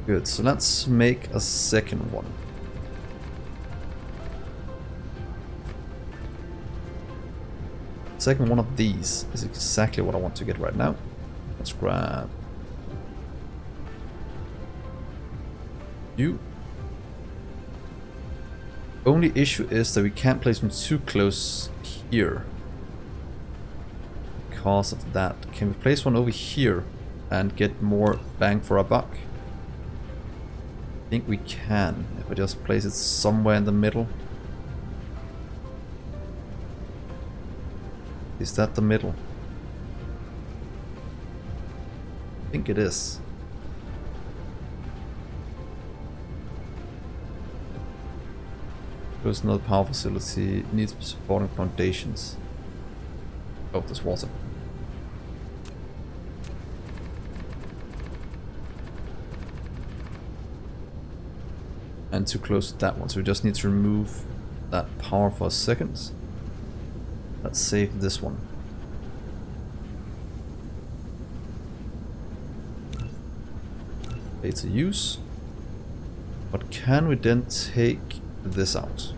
Good, so let's make a second one. Second one of these is exactly what I want to get right now. Let's grab you. Only issue is that we can't place them too close here. Because of that. Can we place one over here and get more bang for our buck? I think we can, if I just place it somewhere in the middle. Is that the middle? I think it is. There's another power facility, needs supporting foundations. Oh, there's water. And too close to that one, so we just need to remove that power for a second. Let's save this one. Data use. But can we then take this out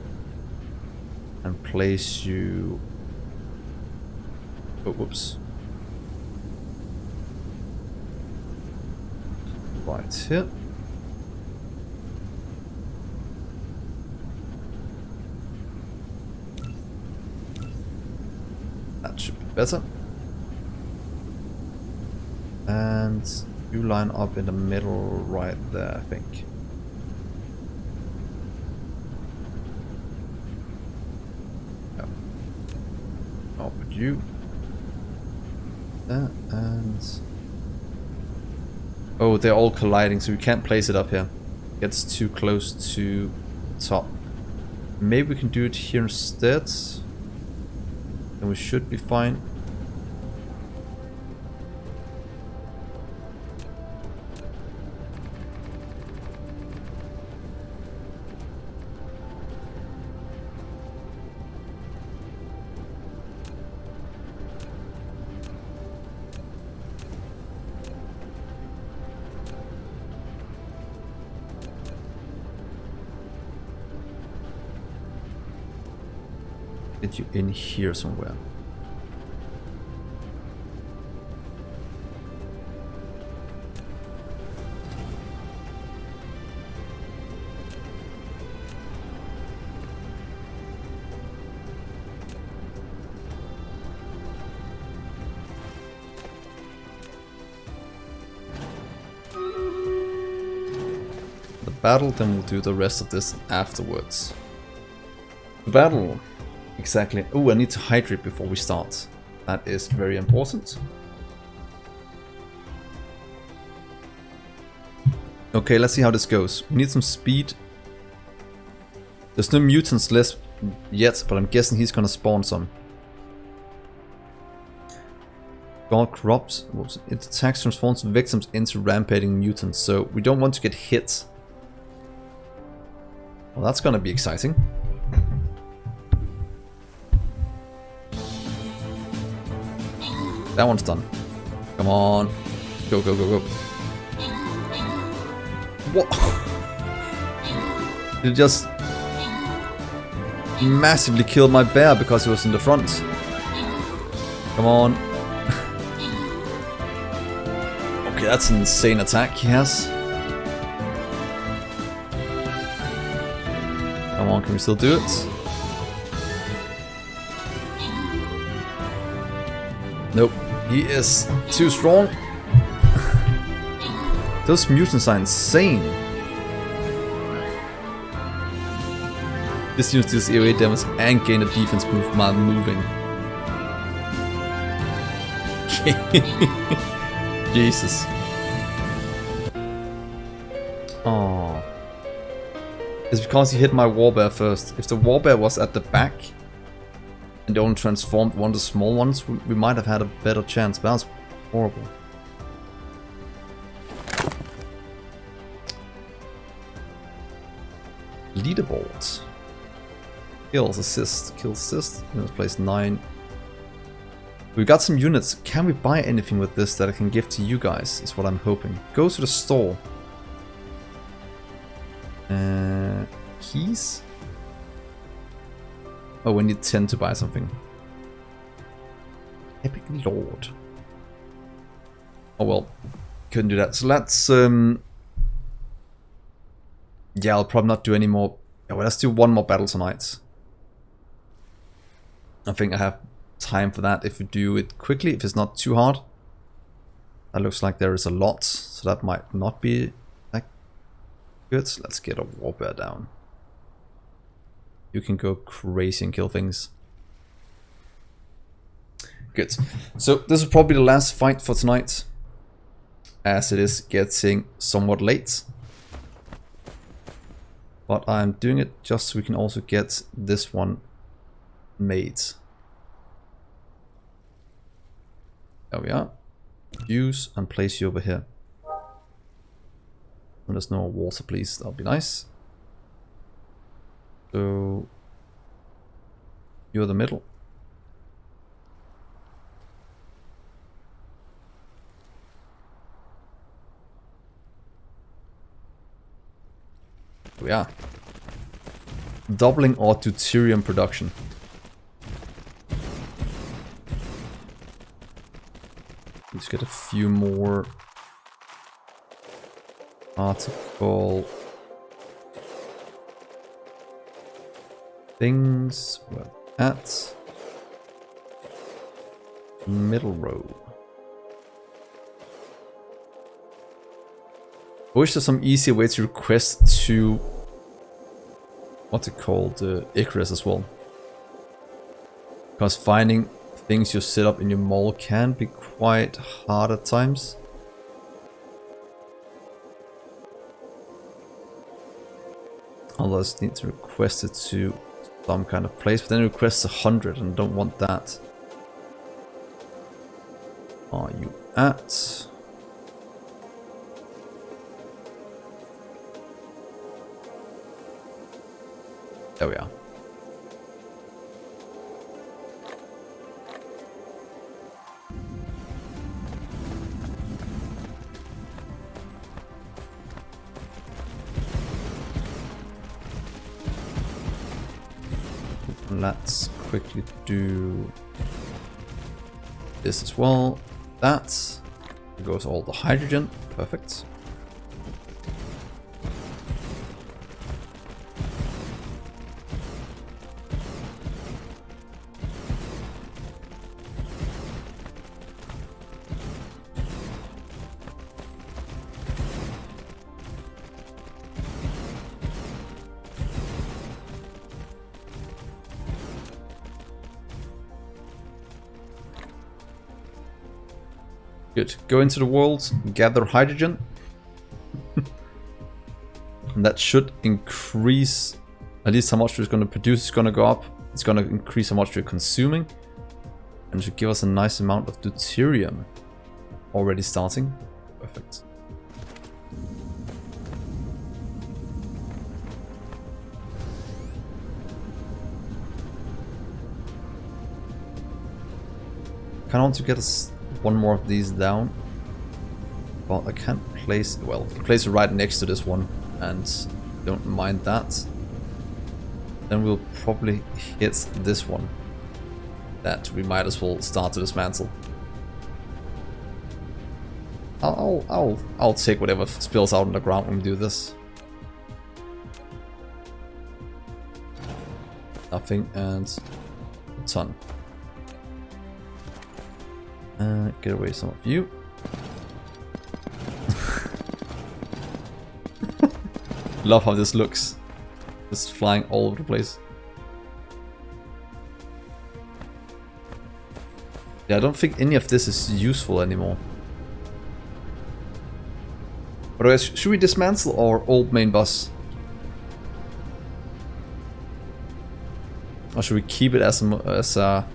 and place you... Oh, whoops. Right here. That should be better. And you line up in the middle right there, I think. Yeah. I'll put you there and... Oh, they're all colliding, so we can't place it up here. It gets too close to the top. Maybe we can do it here instead. Then we should be fine. Get you in here somewhere. The battle, then we'll do the rest of this afterwards. The battle. Exactly. Oh, I need to hydrate before we start. That is very important. Okay, let's see how this goes. We need some speed. There's no mutants left yet, but I'm guessing he's gonna spawn some. God corrupts. It attacks, transforms victims into rampaging mutants, so we don't want to get hit. Well, that's gonna be exciting. That one's done. Come on. Go, go, go, go. What? It just massively killed my bear because he was in the front. Come on. Okay, that's an insane attack he has. Come on, can we still do it? Nope. He is too strong. Those mutants are insane. This unit deals AoE damage and gain a defense move while moving. Jesus. Oh. It's because he hit my warbear first. If the warbear was at the back and only transformed one of the small ones, we might have had a better chance, but that was horrible. Leaderboard. Kills, assist, kills, assist. Units place 9. We got some units. Can we buy anything with this that I can give to you guys? Is what I'm hoping. Go to the store. Keys? Oh, we need 10 to buy something. Epic Lord. Oh well, couldn't do that. So let's yeah, I'll probably not do any more. Yeah, well, let's do one more battle tonight. I think I have time for that if we do it quickly, if it's not too hard. That looks like there is a lot, so that might not be that good. So let's get a warbear down. You can go crazy and kill things. Good. So this is probably the last fight for tonight, as it is getting somewhat late. But I'm doing it just so we can also get this one made. There we are. Use and place you over here. When there's no water, please. That'll be nice. So you're the middle. Here we are. Doubling our deuterium production. Let's get a few more article things. Well, at middle row. I wish there's some easy way to request to what's it called, Icarus as well. Because finding things you set up in your mall can be quite hard at times. I'll just need to request it to some kind of place, but then it requests 100 and don't want that. Are you at? There we are. Let's quickly do this as well. That goes all the hydrogen. Perfect. Good. Go into the world, gather hydrogen. And that should increase at least how much we're going to produce is going to go up. It's going to increase how much we're consuming. And it should give us a nice amount of deuterium already starting. Perfect. Kind of want to get us one more of these down, but I can't place, well, place it right next to this one and don't mind that. Then we'll probably hit this one that we might as well start to dismantle. I'll take whatever spills out on the ground when we do this. Nothing and a ton. Get away some of you. Love how this looks. Just flying all over the place. Yeah, I don't think any of this is useful anymore. Otherwise, should we dismantle our old main bus? Or should we keep it as a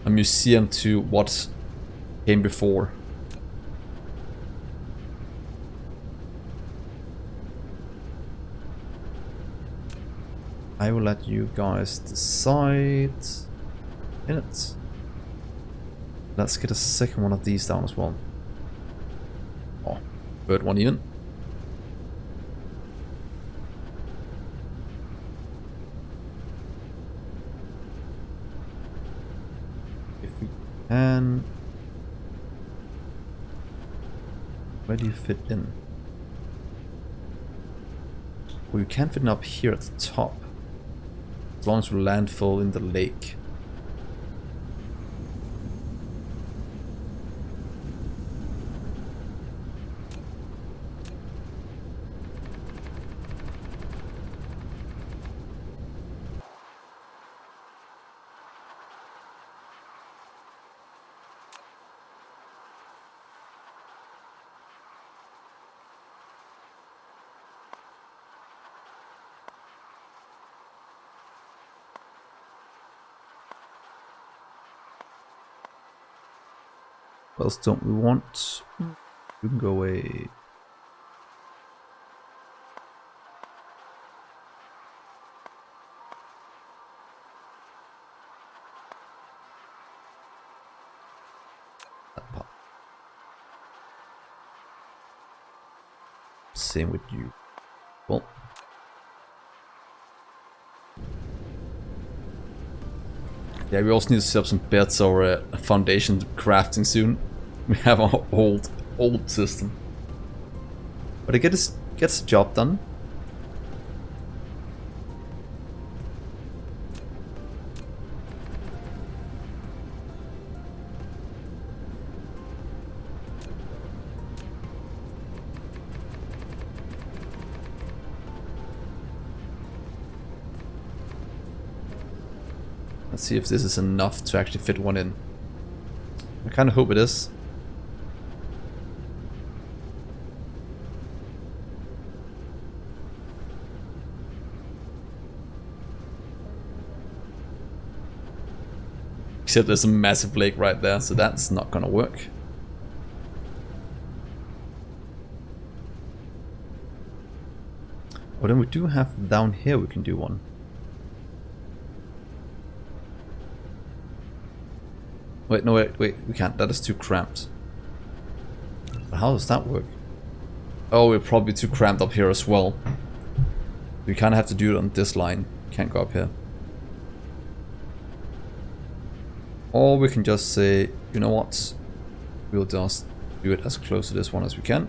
museum to what came before? I will let you guys decide in it. Let's get a second one of these down as well. Oh, third one even. And where do you fit in? Well, you can fit in up here at the top. As long as we landfill in the lake. What else don't we want? You can go away. That part. Same with you. Well. Yeah, we also need to set up some beds or a foundation crafting soon. We have our old system. But it gets the job done. Let's see if this is enough to actually fit one in. I kind of hope it is. Except there's a massive lake right there, so that's not gonna work. But then we do have down here we can do one. Wait, no, wait, we can't. That is too cramped. How does that work? Oh, we're probably too cramped up here as well. We kind of have to do it on this line. Can't go up here. Or we can just say, you know what? We'll just do it as close to this one as we can.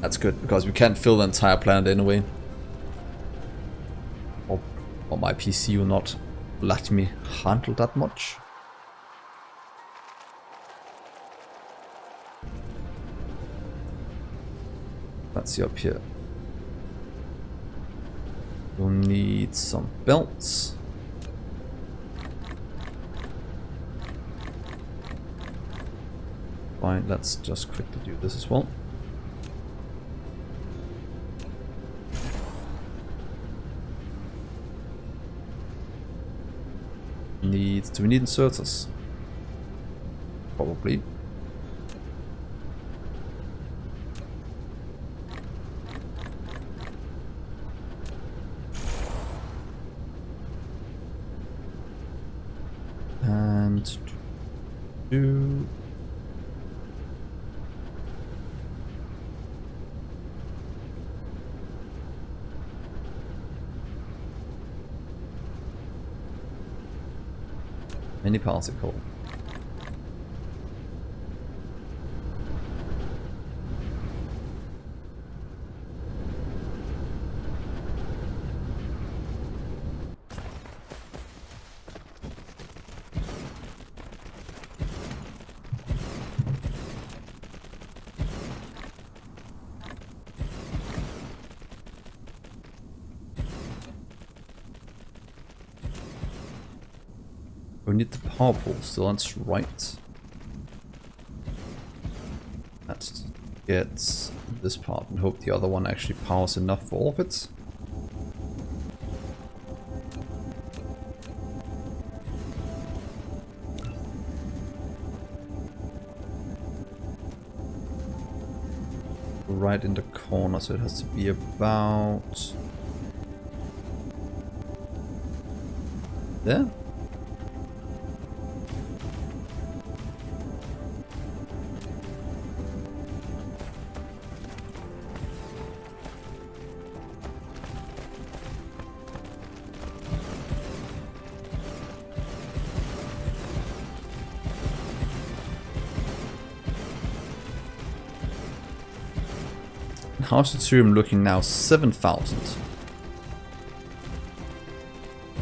That's good, because we can't fill the entire planet anyway. Or my PC will not let me handle that much. Let's see up here. We'll need some belts. Fine, let's just quickly do this as well. Do we need inserters? Probably. And do mini particle. We need the power pole still, that's right. Let's get this part and hope the other one actually powers enough for all of it. Right in the corner, so it has to be about Yeah. How's Ethereum looking now? 7,000.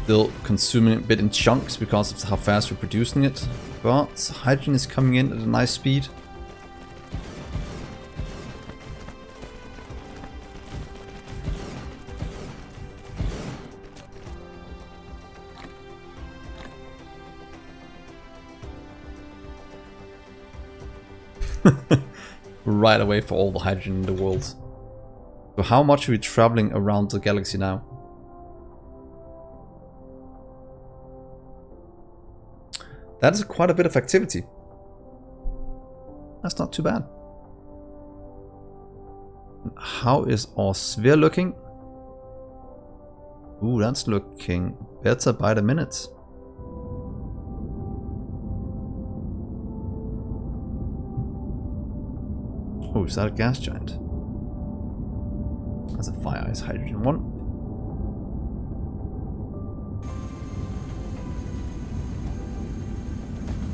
Still consuming a bit in chunks because of how fast we're producing it. But hydrogen is coming in at a nice speed. Right away for all the hydrogen in the world. So how much are we traveling around the galaxy now? That is quite a bit of activity. That's not too bad. How is our sphere looking? Ooh, that's looking better by the minute. Oh, is that a gas giant? That's a fire ice hydrogen one.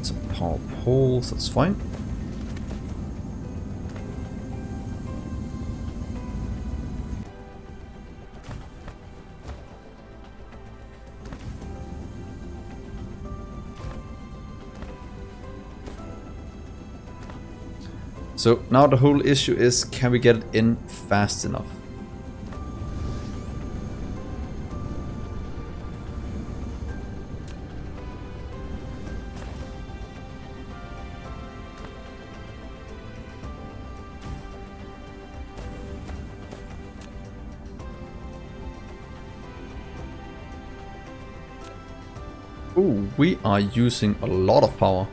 Some power poles, that's fine. So now the whole issue is, can we get it in fast enough? Ooh, we are using a lot of power.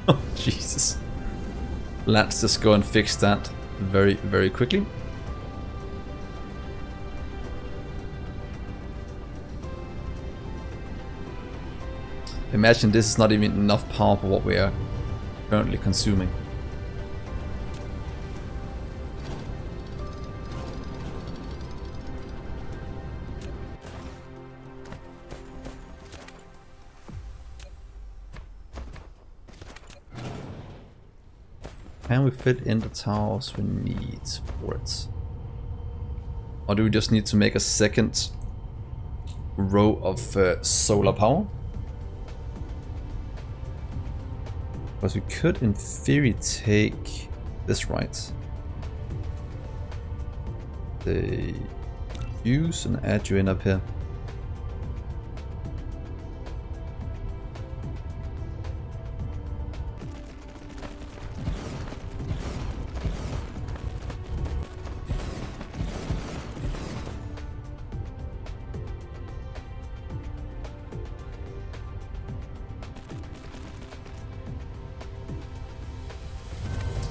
Oh, Jesus. Let's just go and fix that very, very quickly. Imagine this is not even enough power for what we are currently consuming. Can we fit in the towers we need for it? Or do we just need to make a second row of solar power? Because we could in theory take this right. They use and add you in up here.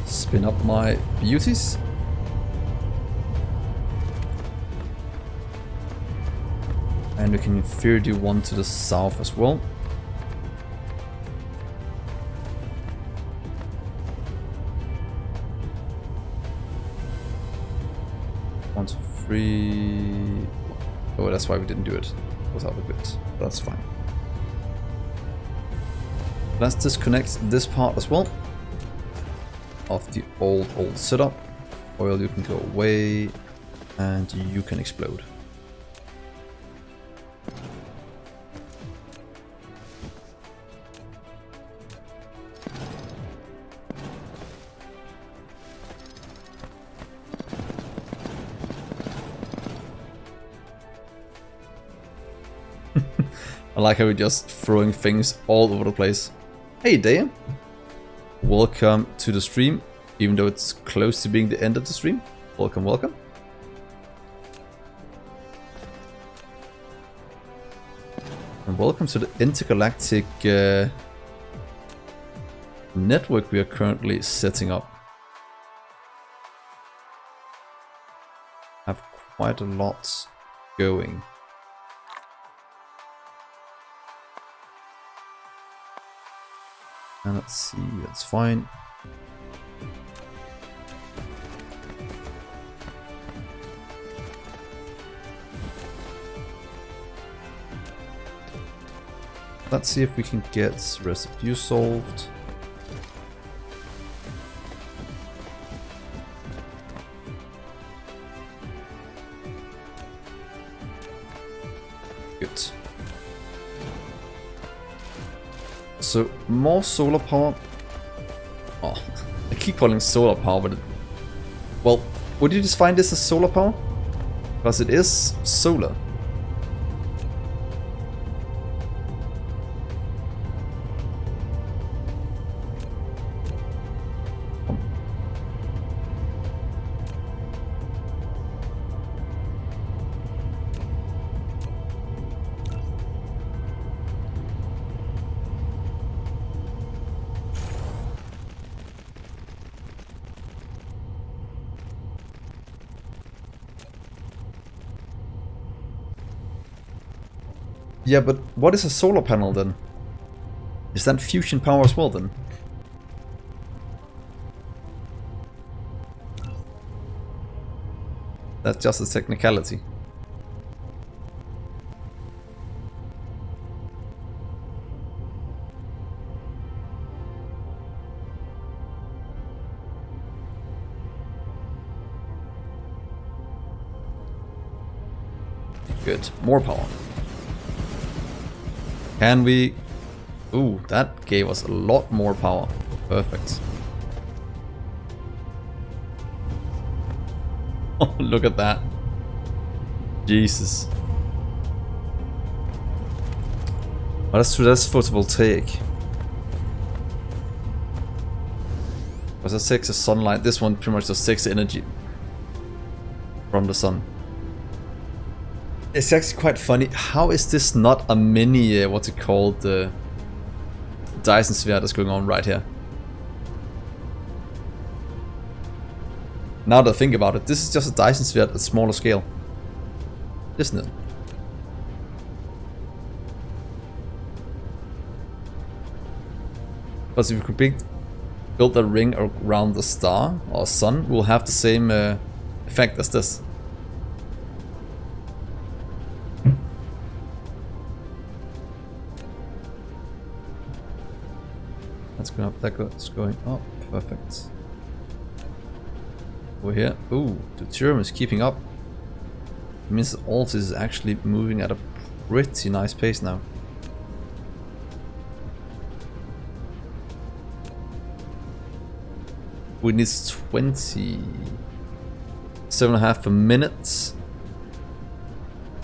Spin up my beauties. And we can in theory do one to the south as well. One, two, three. Oh, that's why we didn't do it without a bit. That's fine. Let's disconnect this part as well of the old setup. Oil, you can go away and you can explode. I like how we're just throwing things all over the place. Hey Day, welcome to the stream, even though it's close to being the end of the stream. Welcome, welcome. And welcome to the intergalactic network we are currently setting up. Have quite a lot going. And let's see, that's fine. Let's see if we can get residue solved. Good. So, more solar power. Oh, I keep calling solar power, but well, would you just find this as solar power? Because it is solar. Yeah, but what is a solar panel then? Is that fusion power as well then? That's just a technicality. Good, more power. Can we... Ooh, that gave us a lot more power. Perfect. Oh, look at that. Jesus. Oh, that's true, that's photovoltaic. Because that takes the sunlight. This one pretty much just takes the energy from the sun. It's actually quite funny. How is this not a mini, what's it called, the Dyson sphere that's going on right here? Now that I think about it, this is just a Dyson sphere at a smaller scale, isn't it? Because if we could build a ring around the star or sun, we'll have the same effect as this. That's going up, that's going up, perfect. Over here, ooh, the Deuterium is keeping up. It means that all this is actually moving at a pretty nice pace now. We need 27.5 per minute.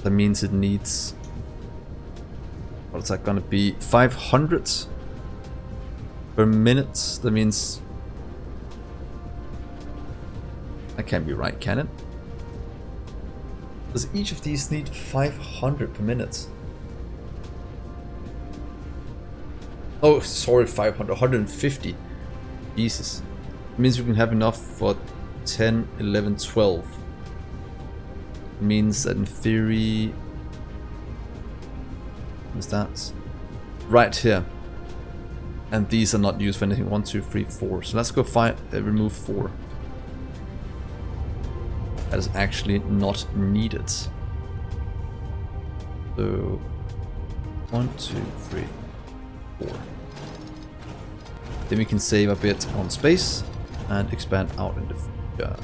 That means it needs, what is that gonna be, 500 per minute. That means, that can't be right, can it? Does each of these need 500 per minute? Oh, sorry, 500, 150. Jesus. It means we can have enough for 10, 11, 12. It means that in theory... What is that? Right here. And these are not used for anything. 1, 2, 3, 4. So let's go remove 4. That is actually not needed. So 1, 2, 3, 4. Then we can save a bit on space and expand out in the future.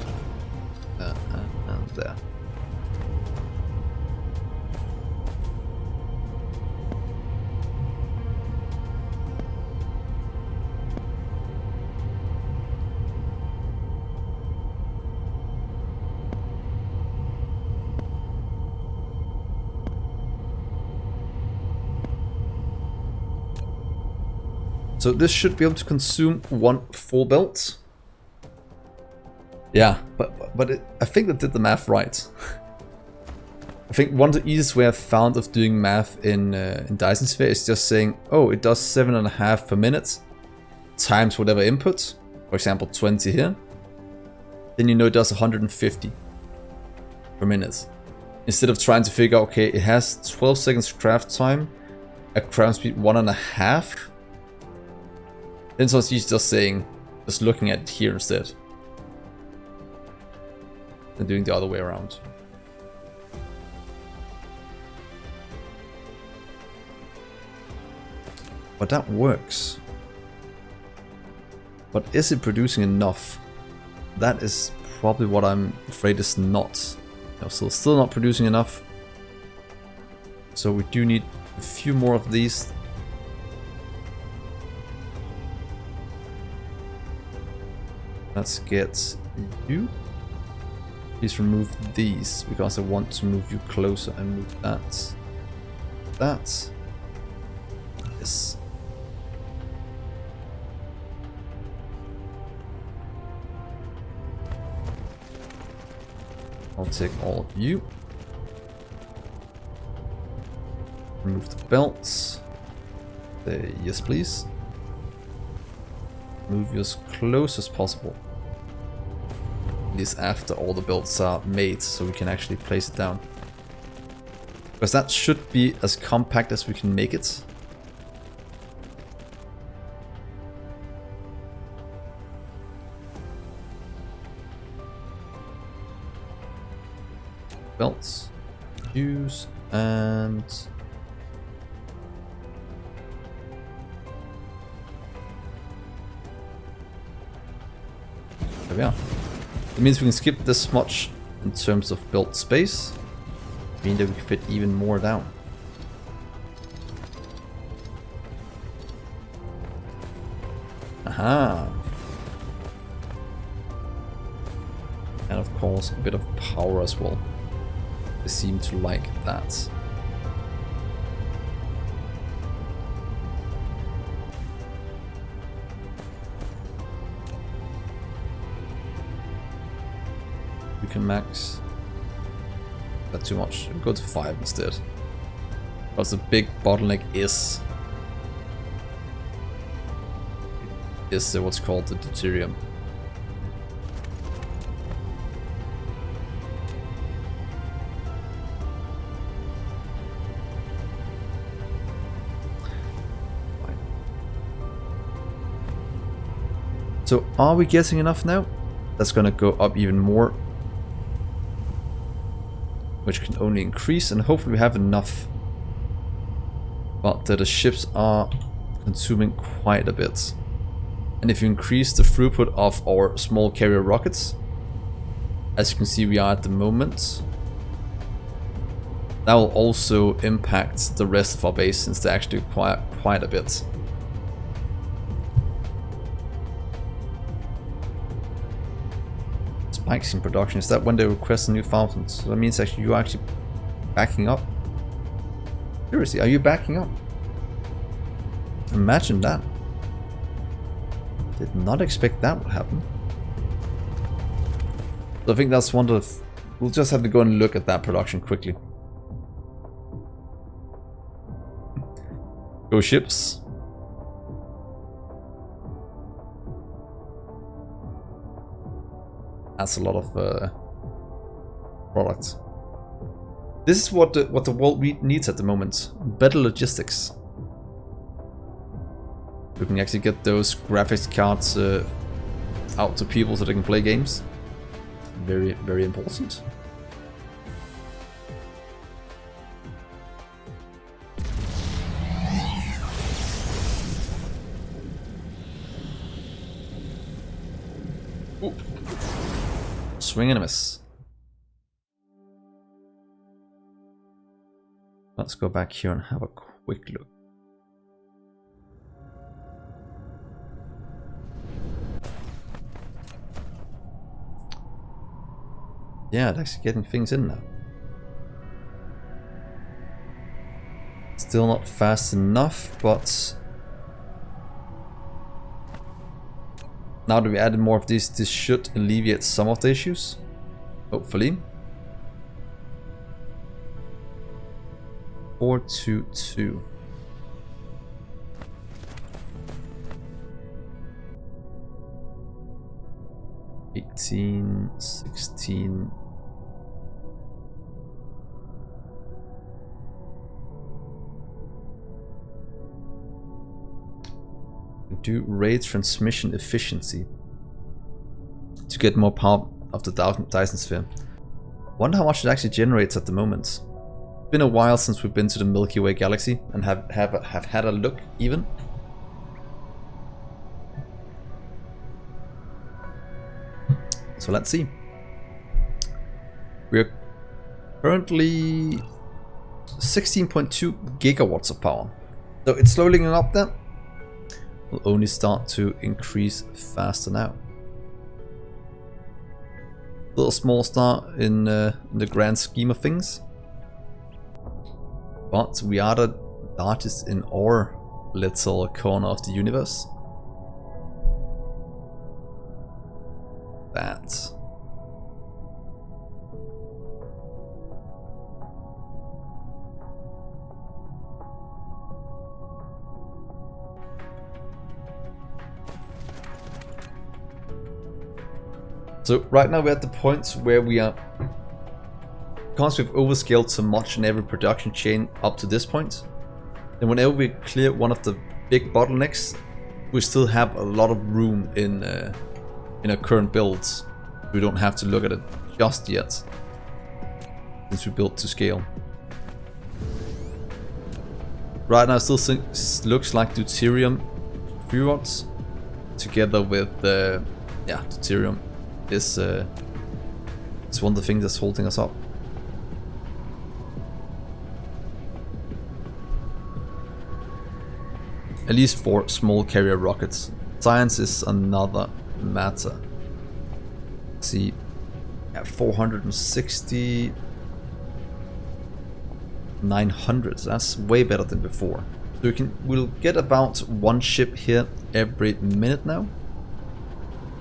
And there. So this should be able to consume 1 full belt. Yeah, but I think that did the math right. I think one of the easiest way I've found of doing math in Dyson Sphere is just saying, oh, it does 7.5 per minute times whatever input, for example 20 here. Then you know it does 150 per minute. Instead of trying to figure out, okay, it has 12 seconds craft time, a craft speed 1.5. And so he's just saying, just looking at it here instead. And doing the other way around. But that works. But is it producing enough? That is probably what I'm afraid is not. No, still not producing enough. So we do need a few more of these. Let's get you. Please remove these because I want to move you closer and move that. That. Yes. I'll take all of you. Remove the belts. Yes, please. Move you as close as possible. At least after all the belts are made, so we can actually place it down. Because that should be as compact as we can make it. Belts, use, and there we are. It means we can skip this much in terms of build space, meaning that we can fit even more down. Aha! And of course, a bit of power as well. They seem to like that. We can max. That's too much. Go to 5 instead. Because the big bottleneck is what's called the deuterium. So are we getting enough now? That's gonna go up even more. Which can only increase, and hopefully we have enough. But the ships are consuming quite a bit. And if you increase the throughput of our small carrier rockets, as you can see we are at the moment, that will also impact the rest of our base since they actually require quite a bit. Spikes in production, is that when they request a new fountain? So that means actually you're actually backing up. Seriously, are you backing up? Imagine that. Did not expect that would happen. So I think that's one of the... We'll just have to go and look at that production quickly. Go ships. That's a lot of products. This is what the world needs at the moment. Better logistics. We can actually get those graphics cards out to people so they can play games. Very, very important. Ooh. Swing and a miss. Let's go back here and have a quick look. Yeah, it's actually getting things in now. Still not fast enough, but now that we added more of these, this should alleviate some of the issues. Hopefully. 422. $18, $16. do raise transmission efficiency to get more power of the Dyson sphere. Wonder how much it actually generates at the moment. It's been a while since we've been to the Milky Way galaxy and have had a look even. So let's see. We're currently 16.2 gigawatts of power. So it's slowly going up there. Will only start to increase faster now. Little small start in the grand scheme of things. But we are the largest in our little corner of the universe. That. So right now we're at the point where we are, because we've overscaled so much in every production chain up to this point, and whenever we clear one of the big bottlenecks, we still have a lot of room in our current builds. We don't have to look at it just yet, since we built to scale. Right now it still looks like deuterium fuel rods together with deuterium is one of the things that's holding us up. At least for small carrier rockets. Science is another matter. Let's see, 460, 900. That's way better than before. So we'll get about one ship here every minute now.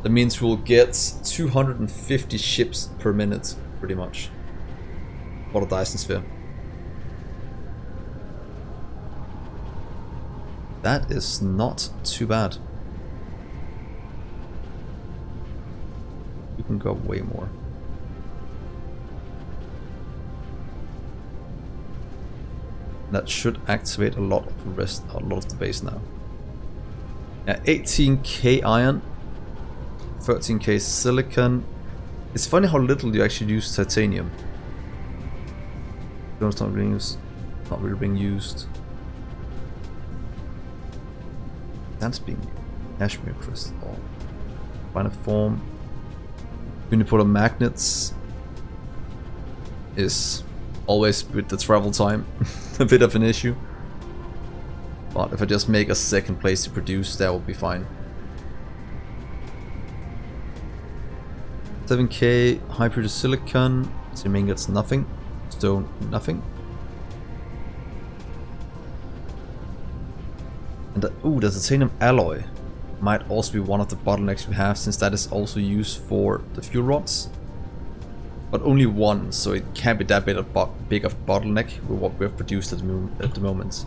That means we'll get 250 ships per minute, pretty much, for the Dyson sphere. That is not too bad. You can go way more. That should activate a lot of the base now. Yeah, 18k iron. 13k silicon. It's funny how little you actually use titanium. It's not really being used. That's being cashmere crystal. Finer form. Unipolar magnets is always with the travel time a bit of an issue. But if I just make a second place to produce, that will be fine. 7k high purity silicon, assuming it's nothing. Stone, nothing. And the titanium alloy might also be one of the bottlenecks we have, since that is also used for the fuel rods. But only one, so it can't be that big of bottleneck with what we've produced at the moment.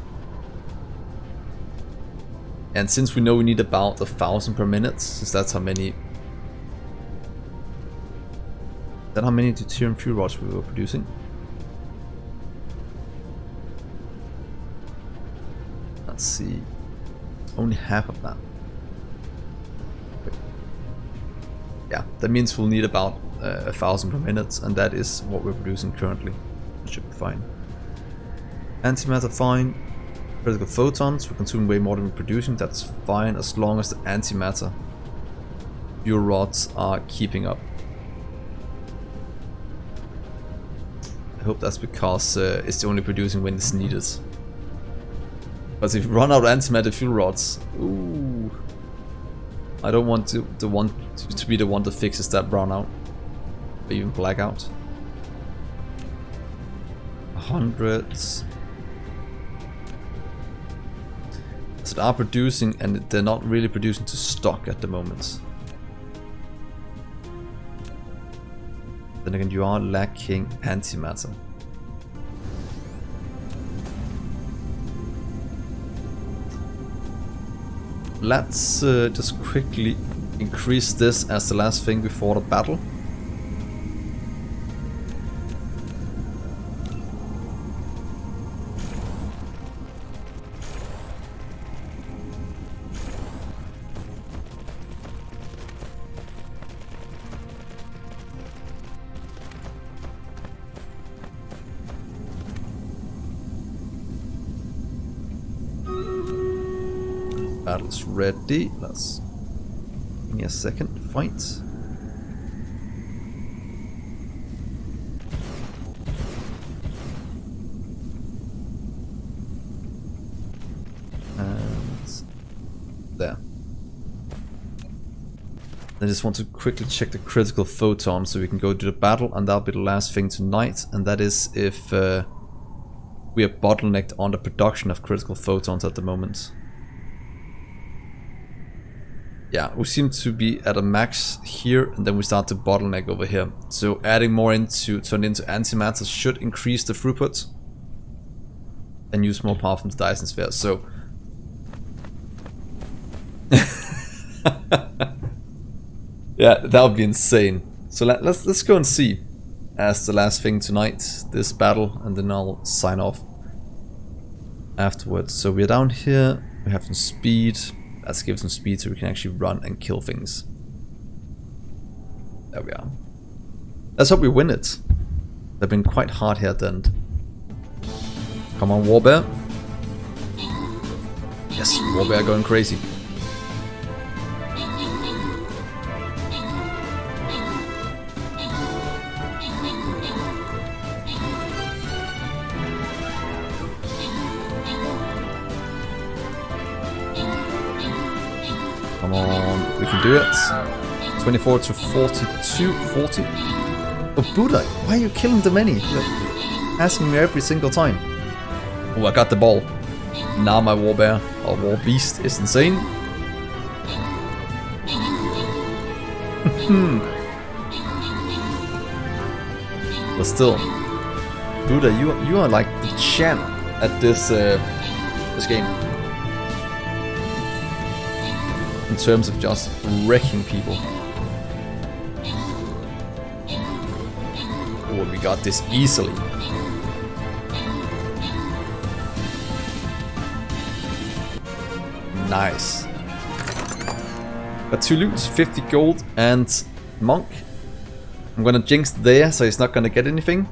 And since we know we need about 1,000 per minute, since that's how many deuterium fuel rods we were producing. Let's see, only half of that. Yeah, that means we'll need about 1,000 per minute, and that is what we're producing currently. It should be fine. Antimatter fine. Critical photons, we're consuming way more than we're producing. That's fine as long as the antimatter fuel rods are keeping up. I hope that's because it's only producing when it's needed. But if we run out of antimatter fuel rods, ooh, I don't want to be the one that fixes that brownout or even blackout. 100. So they are producing, and they're not really producing to stock at the moment. Then again, you are lacking antimatter. Let's just quickly increase this as the last thing before the battle. Battle's ready. Let's give me a second. Fight. And there. I just want to quickly check the critical photon so we can go to the battle, and that'll be the last thing tonight, and that is if we are bottlenecked on the production of critical photons at the moment. Yeah, we seem to be at a max here, and then we start to bottleneck over here. So adding more turn into antimatter should increase the throughput and use more power from the Dyson sphere. So yeah, that would be insane. So let's go and see as the last thing tonight, this battle, and then I'll sign off afterwards. So we're down here, we have some speed. Let's give some speed so we can actually run and kill things. There we are. Let's hope we win it. They've been quite hard here at the end. Come on, Warbear. Yes, Warbear going crazy. Come on, we can do it. 24 to 42, 40. Oh, Buddha, why are you killing the many? You're asking me every single time. Oh, I got the ball. Now my Warbear, or War Beast, is insane. But still, Buddha, you are like the champ at this game. In terms of just wrecking people. Oh, we got this easily. Nice. Got 2 loots, 50 gold and Monk. I'm gonna jinx there, so he's not gonna get anything.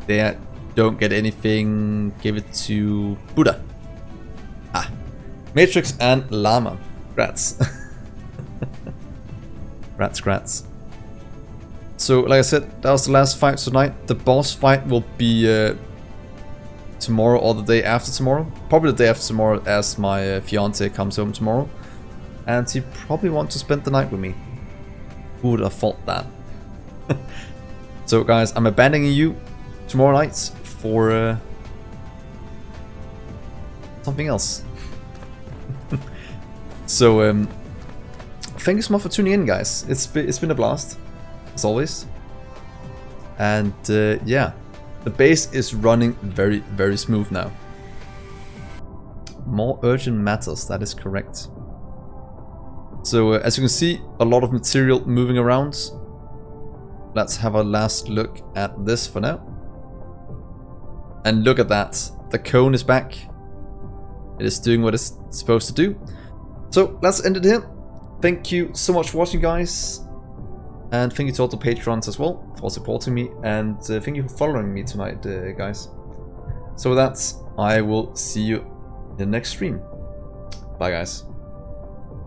There, don't get anything. Give it to Buddha. Ah, Matrix and Llama. Grats. Grats. So, like I said, that was the last fight tonight. The boss fight will be tomorrow or the day after tomorrow. Probably the day after tomorrow, as my fiance comes home tomorrow. And he probably wants to spend the night with me. Who would have thought that? So, guys, I'm abandoning you tomorrow night for something else. So, thank you so much for tuning in, guys. It's been a blast, as always. And yeah, the base is running very, very smooth now. More urgent matters, that is correct. So, as you can see, a lot of material moving around. Let's have a last look at this for now. And look at that, the cone is back. It is doing what it's supposed to do. So let's end it here. Thank you so much for watching, guys. And thank you to all the patrons as well for supporting me. And thank you for following me tonight, guys. So with that, I will see you in the next stream. Bye, guys.